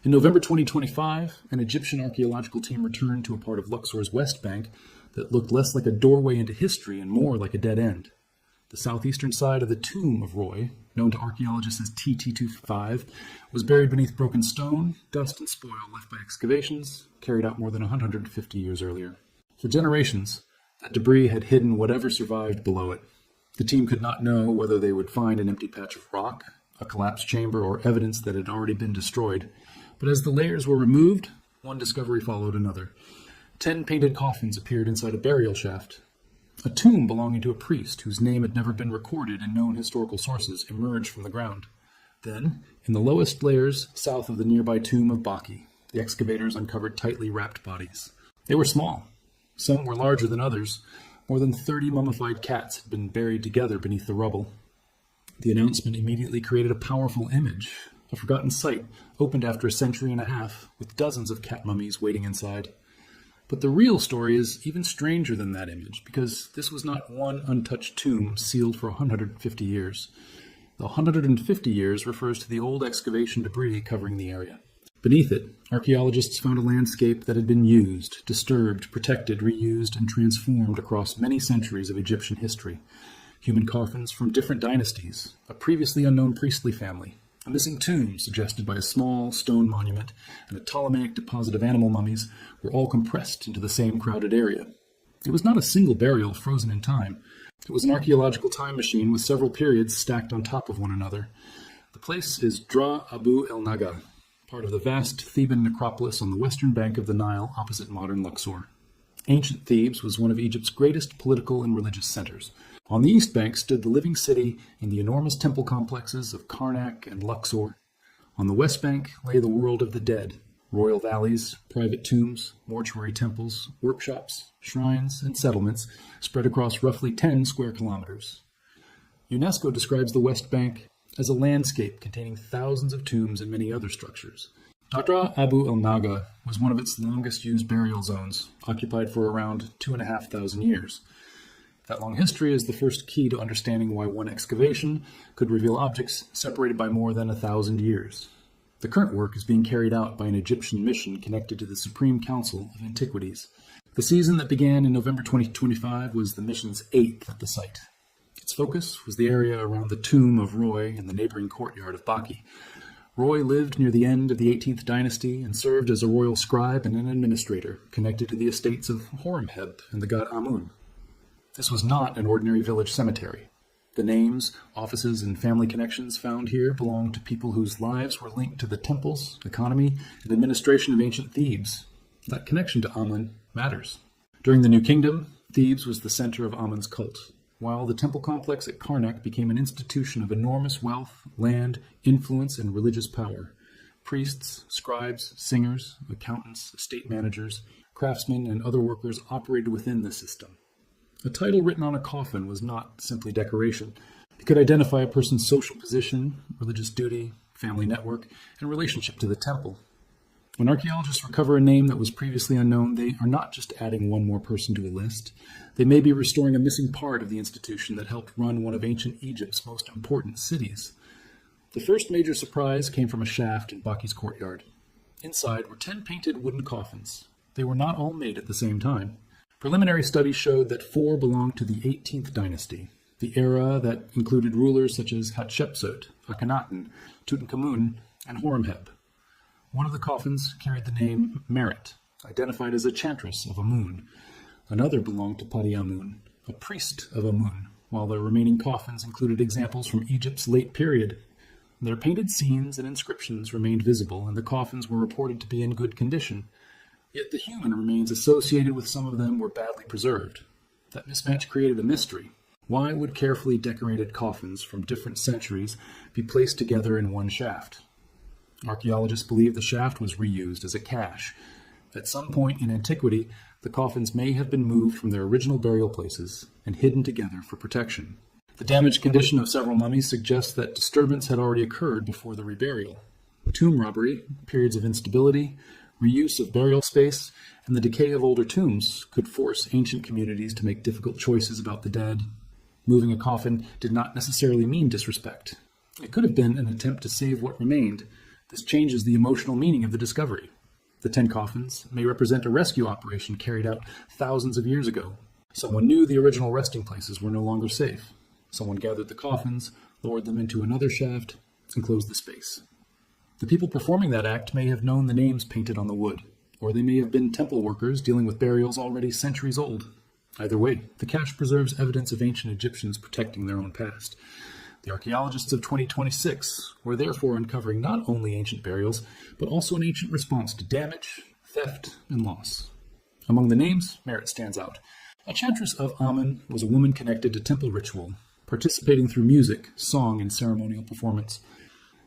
In November 2025, an Egyptian archaeological team returned to a part of Luxor's West Bank that looked less like a doorway into history and more like a dead end. The southeastern side of the tomb of Roy, known to archaeologists as TT25, was buried beneath broken stone, dust, and spoil left by excavations carried out more than 150 years earlier. For generations, that debris had hidden whatever survived below it. The team could not know whether they would find an empty patch of rock, a collapsed chamber, or evidence that had already been destroyed. But as the layers were removed, one discovery followed another. 10 painted coffins appeared inside a burial shaft. A tomb belonging to a priest whose name had never been recorded in known historical sources emerged from the ground. Then, in the lowest layers south of the nearby tomb of Baki, the excavators uncovered tightly wrapped bodies. They were small. Some were larger than others. More than 30 mummified cats had been buried together beneath the rubble. The announcement immediately created a powerful image. A forgotten site opened after a century and a half, with dozens of cat mummies waiting inside. But the real story is even stranger than that image, because this was not one untouched tomb sealed for 150 years. The 150 years refers to the old excavation debris covering the area. Beneath it, archaeologists found a landscape that had been used, disturbed, protected, reused, and transformed across many centuries of Egyptian history. Human coffins from different dynasties, a previously unknown priestly family, a missing tomb suggested by a small stone monument, and a Ptolemaic deposit of animal mummies were all compressed into the same crowded area. It was not a single burial frozen in time. It was an archaeological time machine with several periods stacked on top of one another. The place is Dra Abu el-Naga, part of the vast Theban necropolis on the western bank of the Nile opposite modern Luxor. Ancient Thebes was one of Egypt's greatest political and religious centers. On the east bank stood the living city in the enormous temple complexes of Karnak and Luxor. On the west bank lay the world of the dead, royal valleys, private tombs, mortuary temples, workshops, shrines, and settlements spread across roughly 10 square kilometers. UNESCO describes the west bank as a landscape containing thousands of tombs and many other structures. Dra Abu el-Naga was one of its longest used burial zones, occupied for around 2,500 years. That long history is the first key to understanding why one excavation could reveal objects separated by more than 1,000 years. The current work is being carried out by an Egyptian mission connected to the Supreme Council of Antiquities. The season that began in November 2025 was the mission's 8th at the site. Its focus was the area around the tomb of Roy and the neighboring courtyard of Baki. Roy lived near the end of the 18th dynasty and served as a royal scribe and an administrator connected to the estates of Horemheb and the god Amun. This was not an ordinary village cemetery. The names, offices, and family connections found here belonged to people whose lives were linked to the temples, economy, and administration of ancient Thebes. That connection to Amun matters. During the New Kingdom, Thebes was the center of Amun's cult, while the temple complex at Karnak became an institution of enormous wealth, land, influence, and religious power. Priests, scribes, singers, accountants, estate managers, craftsmen, and other workers operated within the system. A title written on a coffin was not simply decoration. It could identify a person's social position, religious duty, family network, and relationship to the temple. When archaeologists recover a name that was previously unknown, they are not just adding one more person to a list. They may be restoring a missing part of the institution that helped run one of ancient Egypt's most important cities. The first major surprise came from a shaft in Baki's courtyard. Inside were 10 painted wooden coffins. They were not all made at the same time. Preliminary studies showed that 4 belonged to the 18th dynasty, the era that included rulers such as Hatshepsut, Akhenaten, Tutankhamun, and Horemheb. One of the coffins carried the name Merit, identified as a chantress of Amun. Another belonged to Padi-Amun, a priest of Amun, while the remaining coffins included examples from Egypt's late period. Their painted scenes and inscriptions remained visible, and the coffins were reported to be in good condition. Yet the human remains associated with some of them were badly preserved. That mismatch created a mystery. Why would carefully decorated coffins from different centuries be placed together in one shaft? Archaeologists believe the shaft was reused as a cache. At some point in antiquity, the coffins may have been moved from their original burial places and hidden together for protection. The damaged condition of several mummies suggests that disturbance had already occurred before the reburial. Tomb robbery, periods of instability, reuse of burial space, and the decay of older tombs could force ancient communities to make difficult choices about the dead. Moving a coffin did not necessarily mean disrespect. It could have been an attempt to save what remained, This changes the emotional meaning of the discovery. The 10 coffins may represent a rescue operation carried out thousands of years ago. Someone knew the original resting places were no longer safe. Someone gathered the coffins, lowered them into another shaft, and closed the space. The people performing that act may have known the names painted on the wood, or they may have been temple workers dealing with burials already centuries old. Either way, the cache preserves evidence of ancient Egyptians protecting their own past. The archaeologists of 2026 were therefore uncovering not only ancient burials, but also an ancient response to damage, theft, and loss. Among the names, merit stands out. A chantress of Amun was a woman connected to temple ritual, participating through music, song, and ceremonial performance.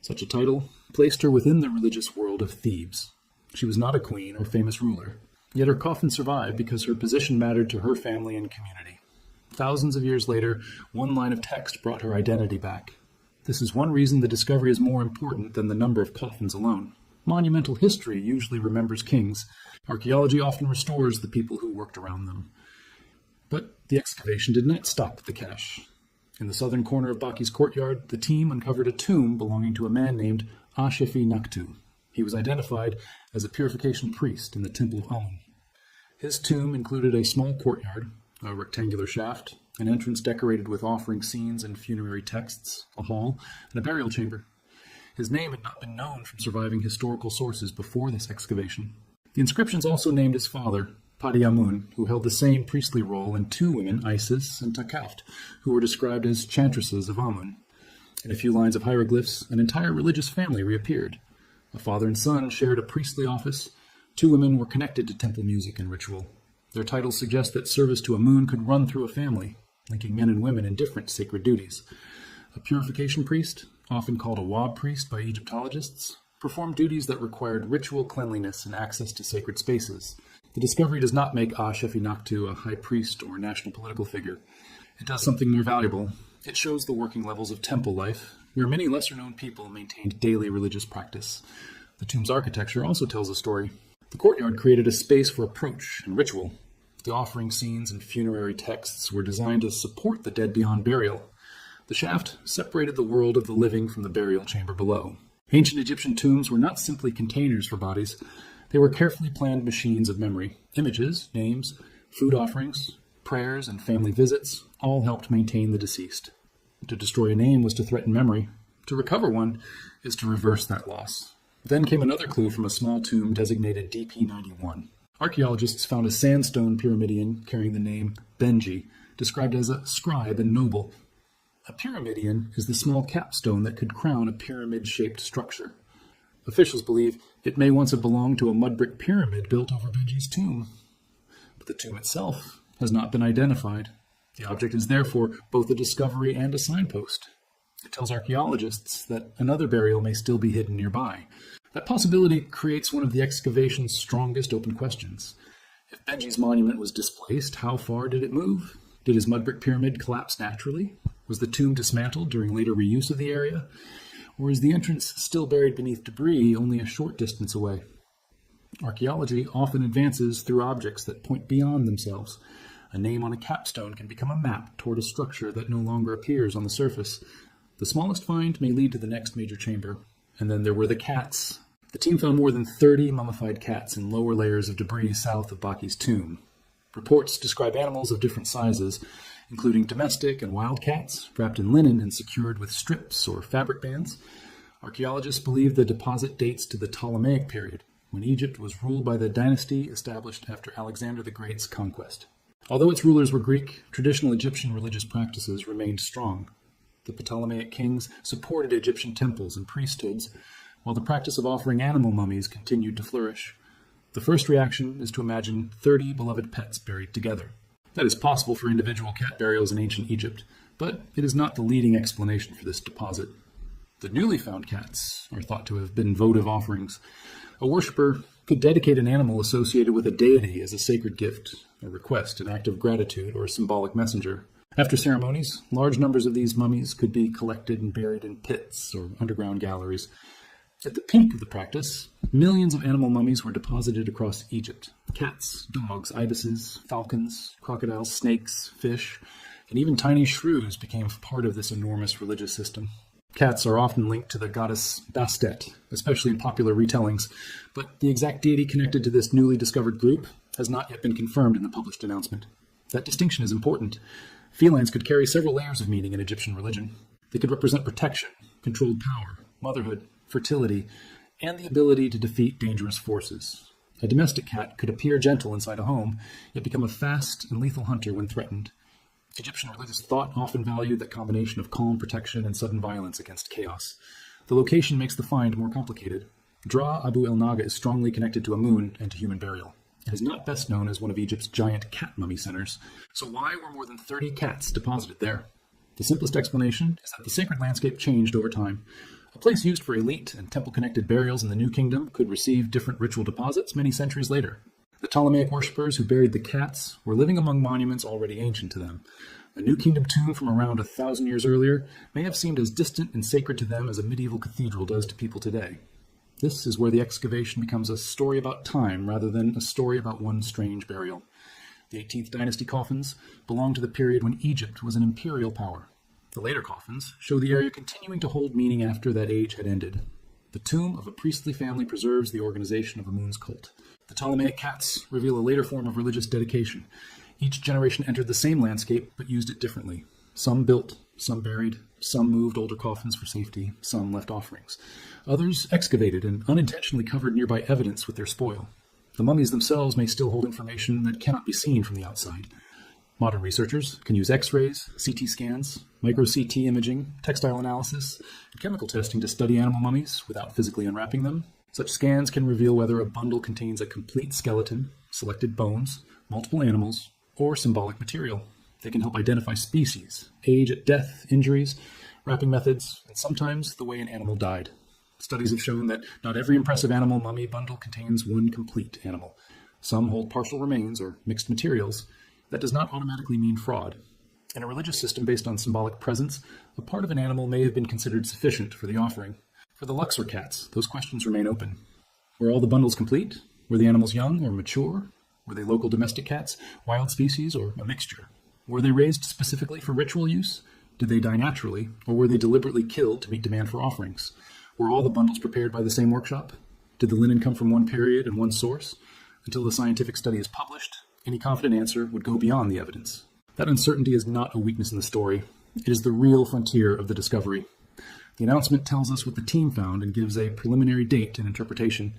Such a title placed her within the religious world of Thebes. She was not a queen or famous ruler, yet her coffin survived because her position mattered to her family and community. Thousands of years later, one line of text brought her identity back. This is one reason the discovery is more important than the number of coffins alone. Monumental history usually remembers kings. Archaeology often restores the people who worked around them. But the excavation did not stop at the cache. In the southern corner of Baki's courtyard, the team uncovered a tomb belonging to a man named Aa-Shefi-Nakhtu. He was identified as a purification priest in the Temple of Amun. His tomb included a small courtyard, a rectangular shaft, an entrance decorated with offering scenes and funerary texts, a hall, and a burial chamber. His name had not been known from surviving historical sources before this excavation. The inscriptions also named his father, Padi-Amun, who held the same priestly role, and two women, Isis and Takaft, who were described as chantresses of Amun. In a few lines of hieroglyphs, an entire religious family reappeared. A father and son shared a priestly office. Two women were connected to temple music and ritual. Their titles suggest that service to Amun could run through a family, linking men and women in different sacred duties. A purification priest, often called a wab priest by Egyptologists, performed duties that required ritual cleanliness and access to sacred spaces. The discovery does not make Aa-Shefi-Nakhtu a high priest or national political figure. It does something more valuable. It shows the working levels of temple life, where many lesser-known people maintained daily religious practice. The tomb's architecture also tells a story. The courtyard created a space for approach and ritual. The offering scenes and funerary texts were designed to support the dead beyond burial. The shaft separated the world of the living from the burial chamber below. Ancient Egyptian tombs were not simply containers for bodies. They were carefully planned machines of memory. Images, names, food offerings, prayers, and family visits all helped maintain the deceased. To destroy a name was to threaten memory. To recover one is to reverse that loss. Then came another clue from a small tomb designated DP91. Archaeologists found a sandstone pyramidion carrying the name Benji, described as a scribe and noble. A pyramidion is the small capstone that could crown a pyramid-shaped structure. Officials believe it may once have belonged to a mud brick pyramid built over Benji's tomb. But the tomb itself has not been identified. The object is therefore both a discovery and a signpost. It tells archaeologists that another burial may still be hidden nearby. That possibility creates one of the excavation's strongest open questions. If Benji's monument was displaced, how far did it move? Did his mud brick pyramid collapse naturally? Was the tomb dismantled during later reuse of the area? Or is the entrance still buried beneath debris only a short distance away? Archaeology often advances through objects that point beyond themselves. A name on a capstone can become a map toward a structure that no longer appears on the surface. The smallest find may lead to the next major chamber. And then there were the cats. The team found more than 30 mummified cats in lower layers of debris south of Baki's tomb. Reports describe animals of different sizes, including domestic and wild cats, wrapped in linen and secured with strips or fabric bands. Archaeologists believe the deposit dates to the Ptolemaic period, when Egypt was ruled by the dynasty established after Alexander the Great's conquest. Although its rulers were Greek, traditional Egyptian religious practices remained strong. The Ptolemaic kings supported Egyptian temples and priesthoods, while the practice of offering animal mummies continued to flourish. The first reaction is to imagine 30 beloved pets buried together. That is possible for individual cat burials in ancient Egypt, but it is not the leading explanation for this deposit. The newly found cats are thought to have been votive offerings. A worshipper could dedicate an animal associated with a deity as a sacred gift, a request, an act of gratitude, or a symbolic messenger. After ceremonies, large numbers of these mummies could be collected and buried in pits or underground galleries. At the peak of the practice, millions of animal mummies were deposited across Egypt. Cats, dogs, ibises, falcons, crocodiles, snakes, fish, and even tiny shrews became part of this enormous religious system. Cats are often linked to the goddess Bastet, especially in popular retellings, but the exact deity connected to this newly discovered group has not yet been confirmed in the published announcement. That distinction is important. Felines could carry several layers of meaning in Egyptian religion. They could represent protection, controlled power, motherhood, fertility, and the ability to defeat dangerous forces. A domestic cat could appear gentle inside a home, yet become a fast and lethal hunter when threatened. Egyptian religious thought often valued that combination of calm protection and sudden violence against chaos. The location makes the find more complicated. Dra Abu el-Naga is strongly connected to Amun and to human burial. It is not best known as one of Egypt's giant cat mummy centers, so why were more than 30 cats deposited there? The simplest explanation is that the sacred landscape changed over time. A place used for elite and temple-connected burials in the New Kingdom could receive different ritual deposits many centuries later. The Ptolemaic worshippers who buried the cats were living among monuments already ancient to them. A New Kingdom tomb from around 1,000 years earlier may have seemed as distant and sacred to them as a medieval cathedral does to people today. This is where the excavation becomes a story about time rather than a story about one strange burial. The 18th dynasty coffins belong to the period when Egypt was an imperial power. The later coffins show the area continuing to hold meaning after that age had ended. The tomb of a priestly family preserves the organization of Amun's cult. The Ptolemaic cats reveal a later form of religious dedication. Each generation entered the same landscape, but used it differently. Some built, some buried, some moved older coffins for safety, some left offerings. Others excavated and unintentionally covered nearby evidence with their spoil. The mummies themselves may still hold information that cannot be seen from the outside. Modern researchers can use X-rays, CT scans, micro-CT imaging, textile analysis, and chemical testing to study animal mummies without physically unwrapping them. Such scans can reveal whether a bundle contains a complete skeleton, selected bones, multiple animals, or symbolic material. They can help identify species, age at death, injuries, wrapping methods, and sometimes the way an animal died. Studies have shown that not every impressive animal mummy bundle contains one complete animal. Some hold partial remains or mixed materials. That does not automatically mean fraud. In a religious system based on symbolic presence, a part of an animal may have been considered sufficient for the offering. For the Luxor cats, those questions remain open. Were all the bundles complete? Were the animals young or mature? Were they local domestic cats, wild species, or a mixture? Were they raised specifically for ritual use? Did they die naturally, or were they deliberately killed to meet demand for offerings? Were all the bundles prepared by the same workshop? Did the linen come from one period and one source? Until the scientific study is published, any confident answer would go beyond the evidence. That uncertainty is not a weakness in the story. It is the real frontier of the discovery. The announcement tells us what the team found and gives a preliminary date and interpretation.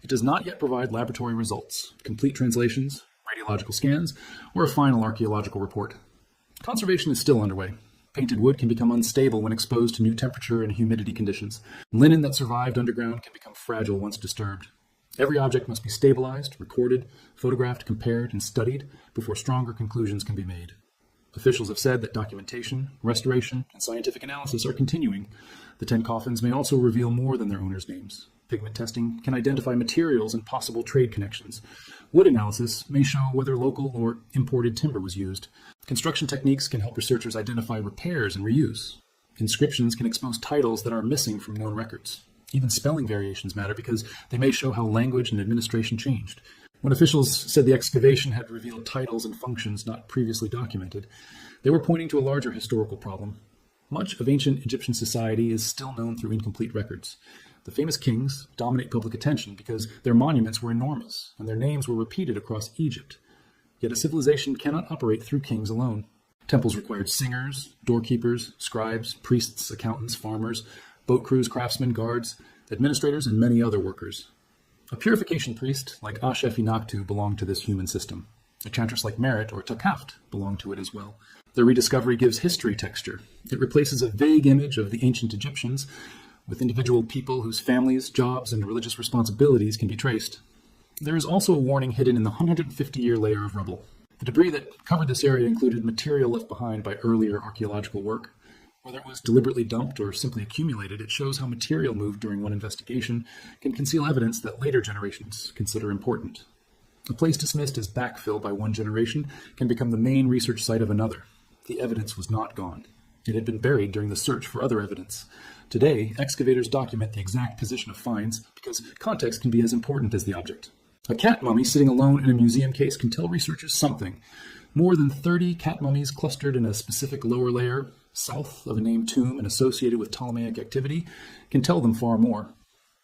It does not yet provide laboratory results, complete translations, radiological scans, or a final archaeological report. Conservation is still underway. Painted wood can become unstable when exposed to new temperature and humidity conditions. Linen that survived underground can become fragile once disturbed. Every object must be stabilized, recorded, photographed, compared, and studied before stronger conclusions can be made. Officials have said that documentation, restoration, and scientific analysis are continuing. The 10 coffins may also reveal more than their owners' names. Pigment testing can identify materials and possible trade connections. Wood analysis may show whether local or imported timber was used. Construction techniques can help researchers identify repairs and reuse. Inscriptions can expose titles that are missing from known records. Even spelling variations matter because they may show how language and administration changed. When officials said the excavation had revealed titles and functions not previously documented, they were pointing to a larger historical problem. Much of ancient Egyptian society is still known through incomplete records. The famous kings dominate public attention because their monuments were enormous and their names were repeated across Egypt. Yet a civilization cannot operate through kings alone. Temples required singers, doorkeepers, scribes, priests, accountants, farmers, boat crews, craftsmen, guards, administrators, and many other workers. A purification priest like Aa-Shefi-Nakhtu belonged to this human system. A chantress like Merit or Takaft belonged to it as well. Their rediscovery gives history texture. It replaces a vague image of the ancient Egyptians with individual people whose families, jobs, and religious responsibilities can be traced. There is also a warning hidden in the 150-year layer of rubble. The debris that covered this area included material left behind by earlier archaeological work. Whether it was deliberately dumped or simply accumulated, it shows how material moved during one investigation can conceal evidence that later generations consider important. A place dismissed as backfill by one generation can become the main research site of another. The evidence was not gone. It had been buried during the search for other evidence. Today, excavators document the exact position of finds because context can be as important as the object. A cat mummy sitting alone in a museum case can tell researchers something. More than 30 cat mummies clustered in a specific lower layer south of a named tomb and associated with Ptolemaic activity can tell them far more.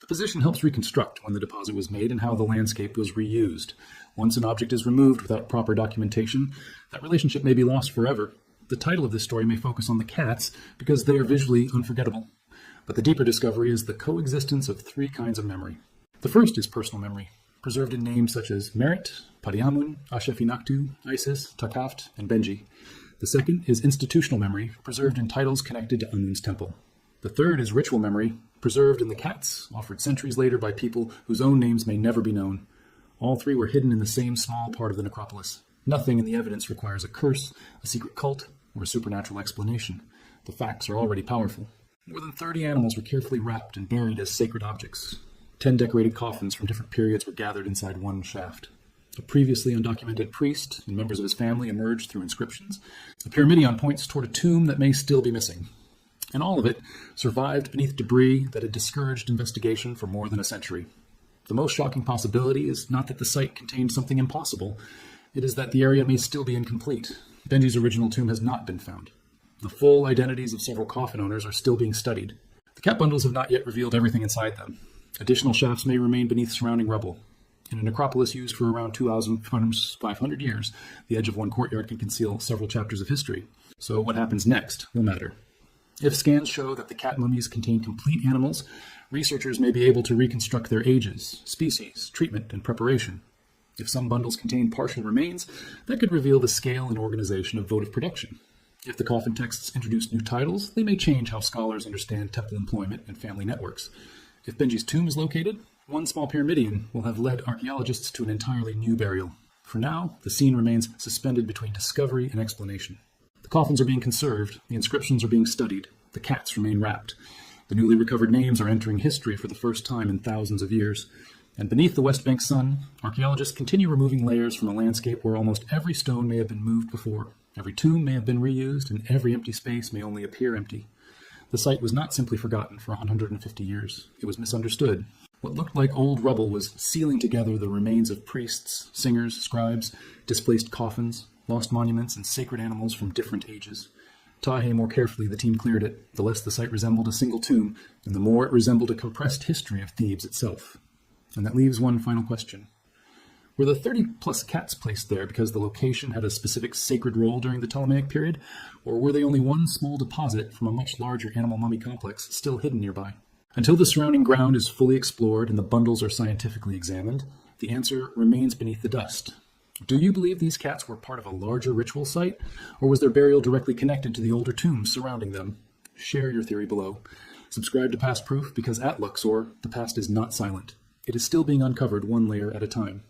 The position helps reconstruct when the deposit was made and how the landscape was reused. Once an object is removed without proper documentation, that relationship may be lost forever. The title of this story may focus on the cats because they are visually unforgettable. But the deeper discovery is the coexistence of three kinds of memory. The first is personal memory, preserved in names such as Merit, Padi-Amun, Aa-Shefi-Nakhtu, Isis, Takaft, and Benji. The second is institutional memory, preserved in titles connected to Amun's temple. The third is ritual memory, preserved in the cats, offered centuries later by people whose own names may never be known. All three were hidden in the same small part of the necropolis. Nothing in the evidence requires a curse, a secret cult, or a supernatural explanation. The facts are already powerful. More than 30 animals were carefully wrapped and buried as sacred objects. 10 decorated coffins from different periods were gathered inside one shaft. A previously undocumented priest and members of his family emerged through inscriptions. The pyramidion points toward a tomb that may still be missing. And all of it survived beneath debris that had discouraged investigation for more than a century. The most shocking possibility is not that the site contained something impossible. It is that the area may still be incomplete. Benji's original tomb has not been found. The full identities of several coffin owners are still being studied. The cat bundles have not yet revealed everything inside them. Additional shafts may remain beneath surrounding rubble. In a necropolis used for around 2,500 years, the edge of one courtyard can conceal several chapters of history. So what happens next will matter. If scans show that the cat mummies contain complete animals, researchers may be able to reconstruct their ages, species, treatment, and preparation. If some bundles contain partial remains, that could reveal the scale and organization of votive production. If the coffin texts introduce new titles, they may change how scholars understand temple employment and family networks. If Benji's tomb is located, one small pyramidion will have led archaeologists to an entirely new burial. For now, the scene remains suspended between discovery and explanation. The coffins are being conserved, the inscriptions are being studied, the cats remain wrapped. The newly recovered names are entering history for the first time in thousands of years. And beneath the West Bank sun, archaeologists continue removing layers from a landscape where almost every stone may have been moved before. Every tomb may have been reused, and every empty space may only appear empty. The site was not simply forgotten for 150 years. It was misunderstood. What looked like old rubble was sealing together the remains of priests, singers, scribes, displaced coffins, lost monuments, and sacred animals from different ages. Tahe more carefully, the team cleared it. The less the site resembled a single tomb, and the more it resembled a compressed history of Thebes itself. And that leaves one final question. Were the 30-plus cats placed there because the location had a specific sacred role during the Ptolemaic period, or were they only one small deposit from a much larger animal mummy complex still hidden nearby? Until the surrounding ground is fully explored and the bundles are scientifically examined, the answer remains beneath the dust. Do you believe these cats were part of a larger ritual site, or was their burial directly connected to the older tombs surrounding them? Share your theory below. Subscribe to Past Proof because at Luxor, the past is not silent. It is still being uncovered one layer at a time.